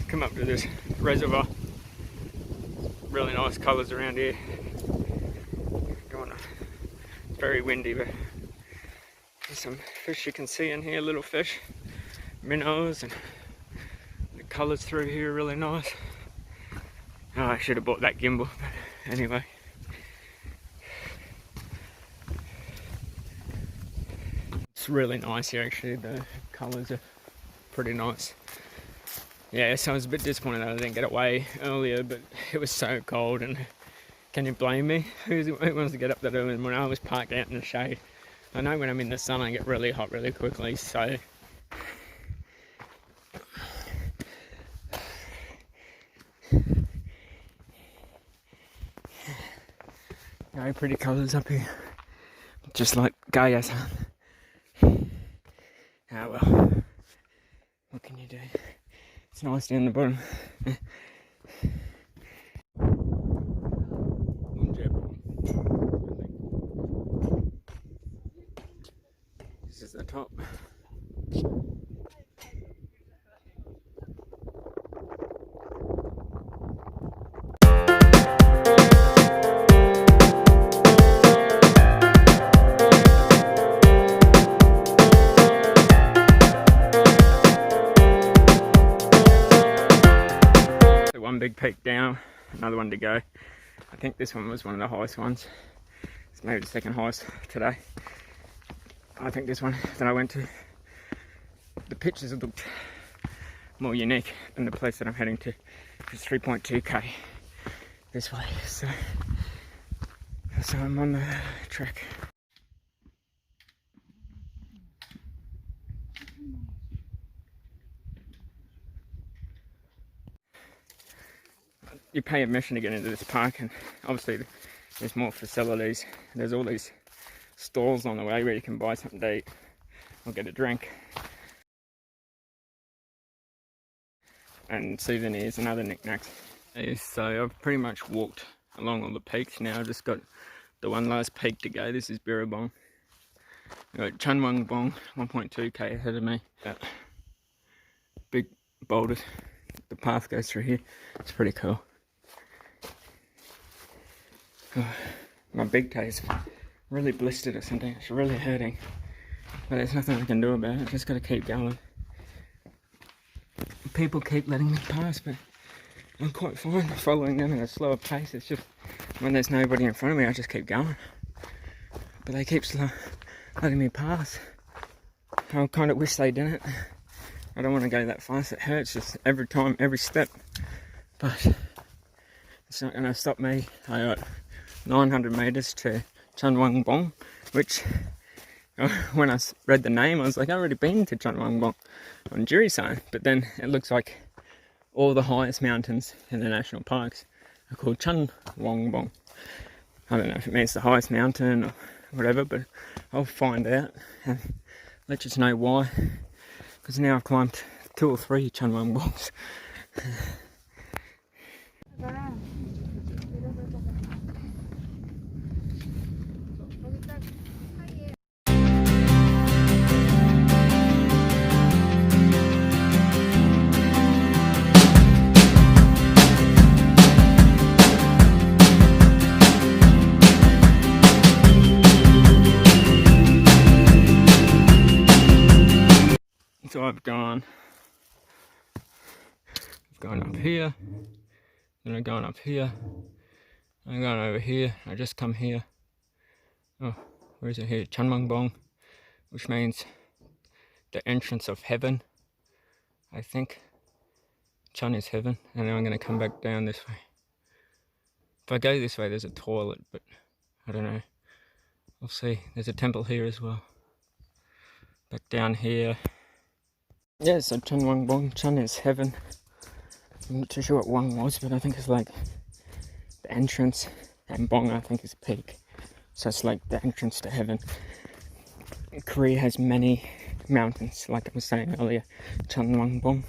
Come up to this reservoir. Really nice colours around here. It's very windy, but there's some fish you can see in here, little fish, minnows, and the colours through here are really nice. Oh, I should have bought that gimbal, but anyway. It's really nice here actually, the colours are pretty nice. Yeah, so I was a bit disappointed that I didn't get away earlier, but it was so cold, and can you blame me? Who wants to get up that early when I was parked out in the shade? I know when I'm in the sun I get really hot really quickly, so... Very pretty colours up here. Just like Gaia-san. Ah well, what can you do? It's nice down the bottom. This is the top. One big peak down, another one to go. I think this one was one of the highest ones. It's maybe the second highest today. I think this one that I went to, the pictures have looked more unique than the place that I'm heading to. It's 3.2k this way, so I'm on the track. You pay admission to get into this park, and obviously there's more facilities. There's all these stalls on the way where you can buy something to eat or get a drink, and souvenirs and other knickknacks. So I've pretty much walked along all the peaks now. I've just got the one last peak to go. This is Birrabong. I've got Chunwangbong 1.2k ahead of me. That big boulders. The path goes through here. It's pretty cool. Oh, my big toe is really blistered or something. It's really hurting, but there's nothing I can do about it. I just got to keep going. People keep letting me pass, but I'm quite fine following them at a slower pace. It's just when there's nobody in front of me, I just keep going. But they keep letting me pass. I kind of wish they didn't. I don't want to go that fast. It hurts just every time, every step. But it's not going to stop me. I got 900 metres to Chunwangbong, which when I read the name, I was like, I've already been to Chunwangbong on Jirisan. But then it looks like all the highest mountains in the national parks are called Chunwangbong. I don't know if it means the highest mountain or whatever, but I'll find out and let you know why. Because now I've climbed 2 or 3 Chunwangbongs. So I've gone up here, then I've gone up here, I've gone over here, I just come here. Oh, where is it here? Chunwangbong, which means the entrance of heaven, I think. Chun is heaven, and then I'm going to come back down this way. If I go this way, there's a toilet, but I don't know. We'll see. There's a temple here as well. Back down here. Yeah, so Chunwangbong, Chun is heaven. I'm not too sure what Wang was, but I think it's like the entrance, and Bong I think is a peak. So it's like the entrance to heaven. Korea has many mountains, like I was saying earlier. Chunwangbong.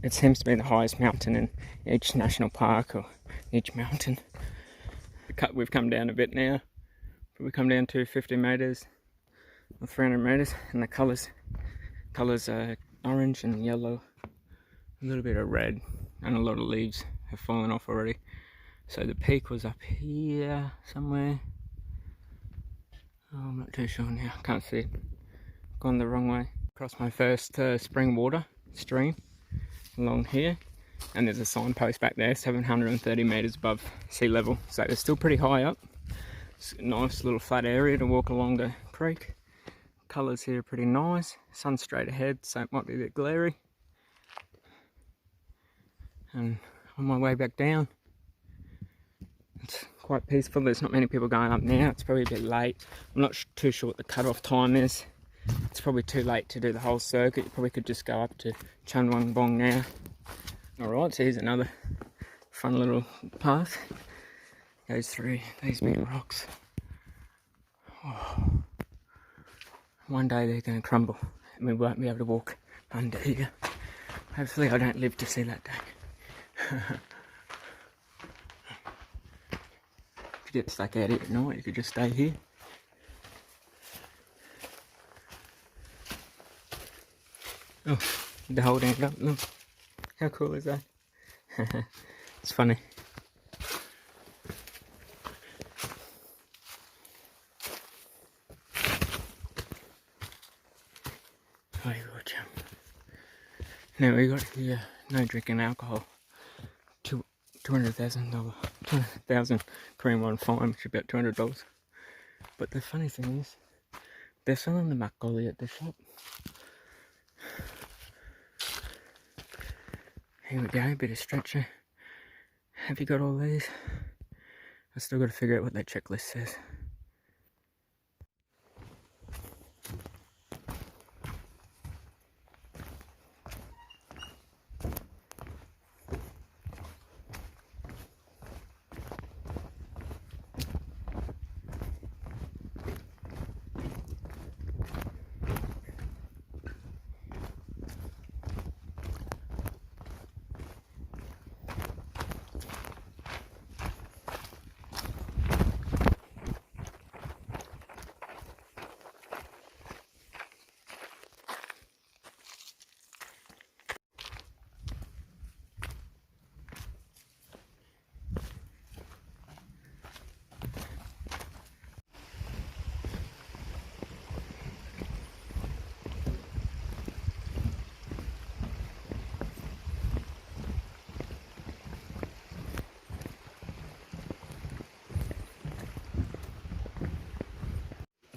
It seems to be the highest mountain in each national park or each mountain. We've come down a bit now. We come down to 50 metres or 300 metres, and the colours are orange and yellow a little bit of red, and a lot of leaves have fallen off already. So the peak was up here somewhere. Oh, I'm not too sure now, can't see it. Gone the wrong way. Across my first spring water stream along here, and there's a signpost back there 730 meters above sea level, so it's still pretty high up. It's a nice little flat area to walk along the creek. Colours here are pretty nice. Sun's straight ahead, so it might be a bit glary. And on my way back down, it's quite peaceful. There's not many people going up now. It's probably a bit late. I'm not too sure what the cut-off time is. It's probably too late to do the whole circuit. You probably could just go up to Bong now. Alright, so here's another fun little path. Goes through these big rocks. Oh. One day they're going to crumble and we won't be able to walk under here. Hopefully I don't live to see that day. If you get stuck out here at night, you could just stay here. Oh, the whole end up, look. How cool is that? It's funny. Oh, you got jump. Now we got here, no drinking alcohol. $200,000 Korean won fine, which is about $200. But the funny thing is, they're selling the makgeolli at the shop. Here we go, a bit of stretcher. Have you got all these? I still got to figure out what that checklist says.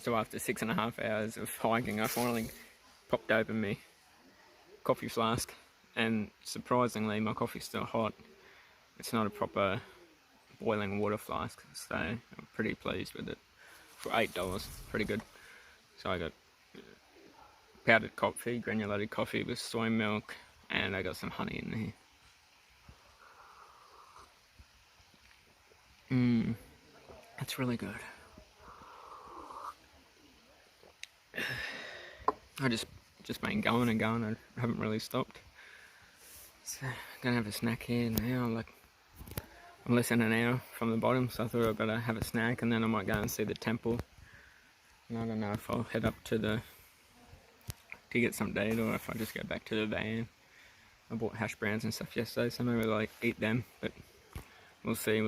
So after 6.5 hours of hiking, I finally popped open my coffee flask, and surprisingly my coffee's still hot. It's not a proper boiling water flask, so I'm pretty pleased with it. For $8, pretty good. So I got powdered coffee, granulated coffee with soy milk, and I got some honey in there. It's really good. I just been going and going. I haven't really stopped. So I'm gonna have a snack here now. I'm less than an hour from the bottom, so I thought I'd better have a snack, and then I might go and see the temple. And I don't know if I'll head up to get some to eat, or if I just go back to the van. I bought hash browns and stuff yesterday, so maybe I'll eat them, but we'll see.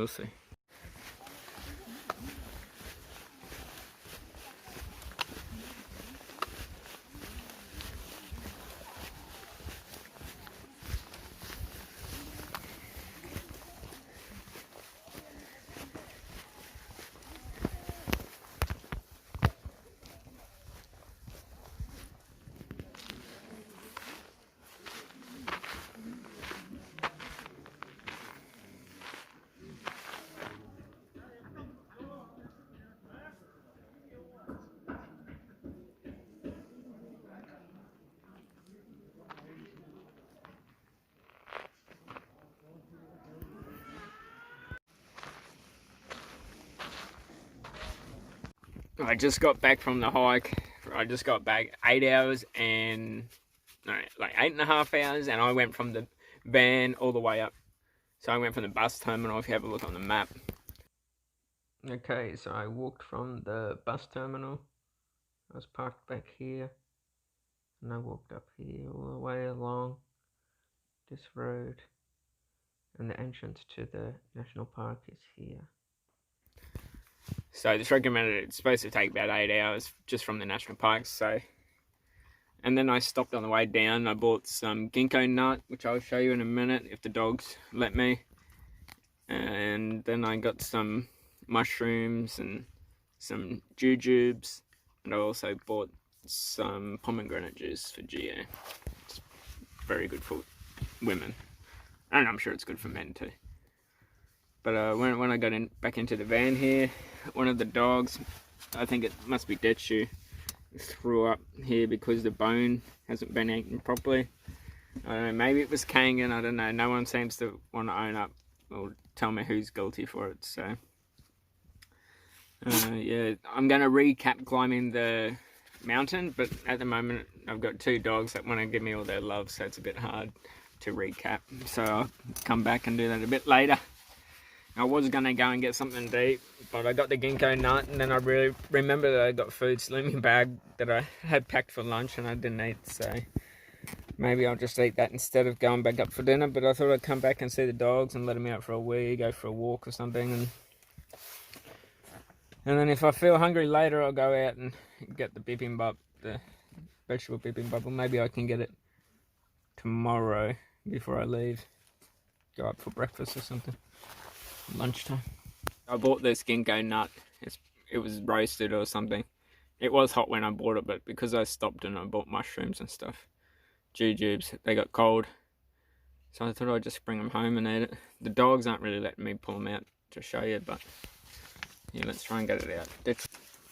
I just got back from the hike. I just got back 8 hours and no, like 8.5 hours, and I went from the van all the way up. So I went from the bus terminal, if you have a look on the map. Okay, so I walked from the bus terminal. I was parked back here, and I walked up here all the way along this road, and the entrance to the national park is here. So it's recommended it's supposed to take about 8 hours just from the national park. So, and then I stopped on the way down. I bought some ginkgo nut, which I'll show you in a minute if the dogs let me. And then I got some mushrooms and some jujubes, and I also bought some pomegranate juice for Gio. It's very good for women, and I'm sure it's good for men too. But when I got back into the van here, one of the dogs, I think it must be Detchu, threw up here because the bone hasn't been eaten properly. I don't know, maybe it was Kangan, I don't know. No one seems to want to own up or tell me who's guilty for it. So yeah, I'm going to recap climbing the mountain, but at the moment I've got 2 dogs that want to give me all their love, so it's a bit hard to recap. So I'll come back and do that a bit later. I was going to go and get something to eat, but I got the ginkgo nut, and then I really remember that I got food still in my bag that I had packed for lunch and I didn't eat, so maybe I'll just eat that instead of going back up for dinner. But I thought I'd come back and see the dogs and let them out for a wee, go for a walk or something, and then if I feel hungry later, I'll go out and get the bibimbap, the vegetable bibimbap, or maybe I can get it tomorrow before I leave, go up for breakfast or something. Lunchtime. I bought this ginkgo nut. It was roasted or something. It was hot when I bought it, but because I stopped and I bought mushrooms and stuff, jujubes, they got cold. So I thought I'd just bring them home and eat it. The dogs aren't really letting me pull them out to show you, but yeah, let's try and get it out.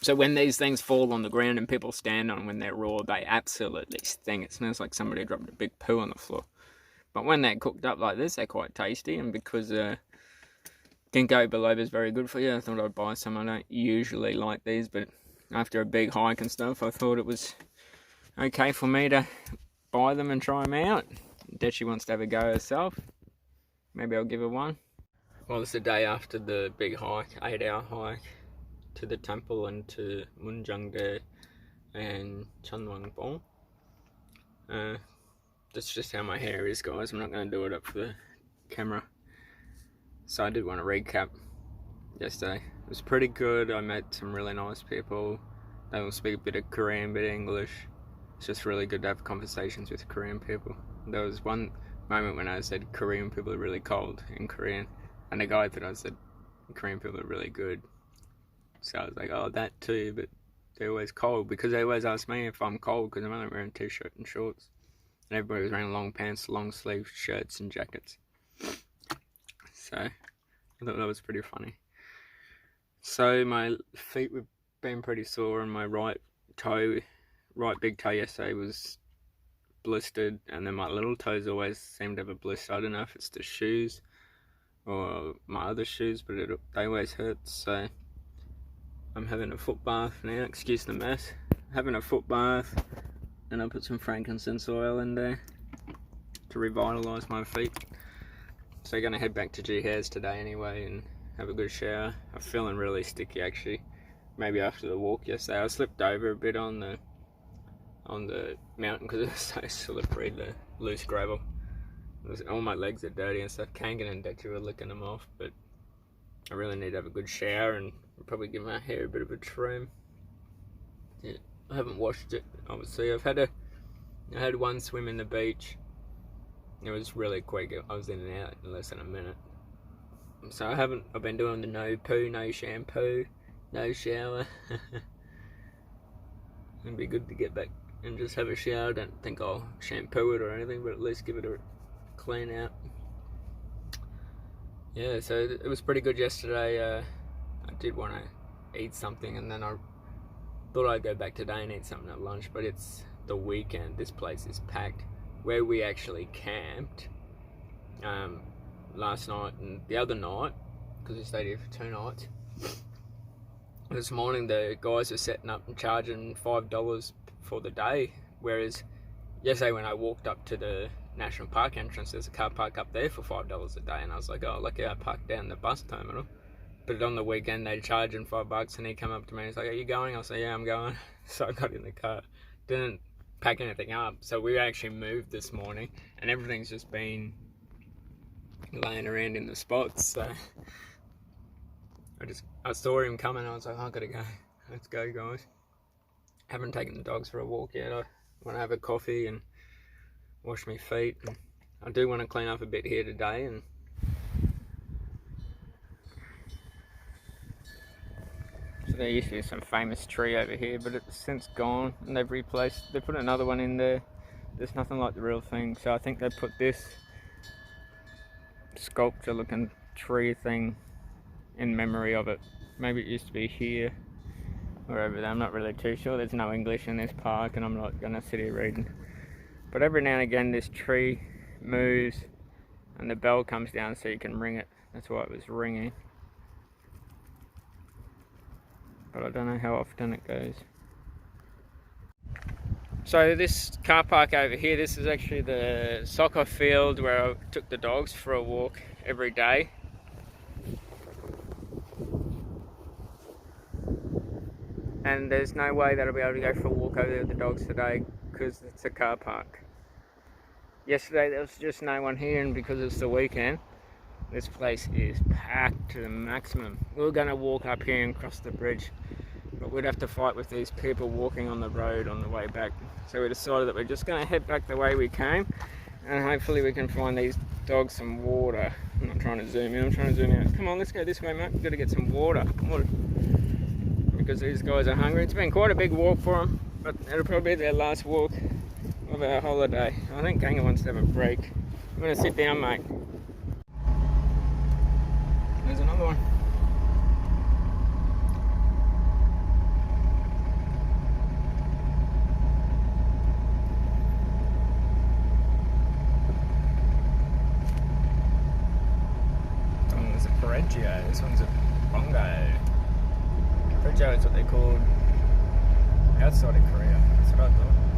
So when these things fall on the ground and people stand on them when they're raw, they absolutely sting. It smells like somebody dropped a big poo on the floor. But when they're cooked up like this, they're quite tasty, and because ginkgo biloba is very good for you, I thought I'd buy some. I don't usually like these, but after a big hike and stuff, I thought it was okay for me to buy them and try them out. Detchi wants to have a go herself. Maybe I'll give her one. Well, it's the day after the big hike, 8-hour hike to the temple and to Munjangde and Chanwangbong. That's just how my hair is, guys. I'm not going to do it up for the camera. So I did want to recap yesterday. It was pretty good. I met some really nice people. They will speak a bit of Korean, a bit of English. It's just really good to have conversations with Korean people. There was one moment when I said Korean people are really cold in Korean, and the guy thought I said Korean people are really good. So I was like, oh, that too, but they're always cold, because they always ask me if I'm cold because I'm only wearing a t-shirt and shorts. And everybody was wearing long pants, long sleeve shirts and jackets. So I thought that was pretty funny. So my feet were being pretty sore, and my right big toe yesterday was blistered, and then my little toes always seem to have a blister. I don't know if it's the shoes or my other shoes, but they always hurt. So I'm having a foot bath now. Excuse the mess. Having a foot bath, and I put some frankincense oil in there to revitalise my feet. So I'm going to head back to G-Hairs today anyway and have a good shower. I'm feeling really sticky actually. Maybe after the walk yesterday. I slipped over a bit on the mountain because it was so slippery, the loose gravel. All my legs are dirty and stuff. Kangan and Detchi were licking them off, but I really need to have a good shower and probably give my hair a bit of a trim. Yeah, I haven't washed it, obviously. I had one swim in the beach. It was really quick. I was in and out in less than a minute. So I've been doing the no poo, no shampoo, no shower. It'd be good to get back and just have a shower. I don't think I'll shampoo it or anything, but at least give it a clean out. Yeah, so it was pretty good yesterday. I did want to eat something, and then I thought I'd go back today and eat something at lunch, but it's the weekend. This place is packed. Where we actually camped last night and the other night, because we stayed here for 2 nights, this morning the guys were setting up and charging $5 for the day, whereas yesterday when I walked up to the national park entrance, there's a car park up there for $5 a day, and I was like, oh, lucky I parked down the bus terminal. But on the weekend they're charging $5, and he come up to me and he's like, are you going? I was like, yeah, I'm going. So I got in the car. Didn't pack anything up. So we actually moved this morning, and everything's just been laying around in the spots. So I saw him coming. I was like, I gotta go. Let's go, guys. Haven't taken the dogs for a walk yet. I want to have a coffee and wash my feet. And I do want to clean up a bit here today. And so there used to be some famous tree over here, but it's since gone, and they've replaced. They put another one in there. There's nothing like the real thing. So I think they put this sculpture-looking tree thing in memory of it. Maybe it used to be here or over there. I'm not really too sure. There's no English in this park, and I'm not gonna sit here reading. But every now and again, this tree moves, and the bell comes down so you can ring it. That's why it was ringing. But I don't know how often it goes. So this car park over here, this is actually the soccer field where I took the dogs for a walk every day. And there's no way that I'll be able to go for a walk over there with the dogs today because it's a car park. Yesterday there was just no one here, and because it's the weekend, this place is packed to the maximum. We were going to walk up here and cross the bridge, but we'd have to fight with these people walking on the road on the way back. So we decided that we're just going to head back the way we came, and hopefully we can find these dogs some water. I'm not trying to zoom in, I'm trying to zoom out. Come on, let's go this way, mate. We've got to get some water. Because these guys are hungry. It's been quite a big walk for them, but it'll probably be their last walk of our holiday. I think Ganga wants to have a break. I'm going to sit down, mate. There's another one. This one's a Correggio, this one's a Bongo. Correggio is what they're called outside of Korea. That's what I thought.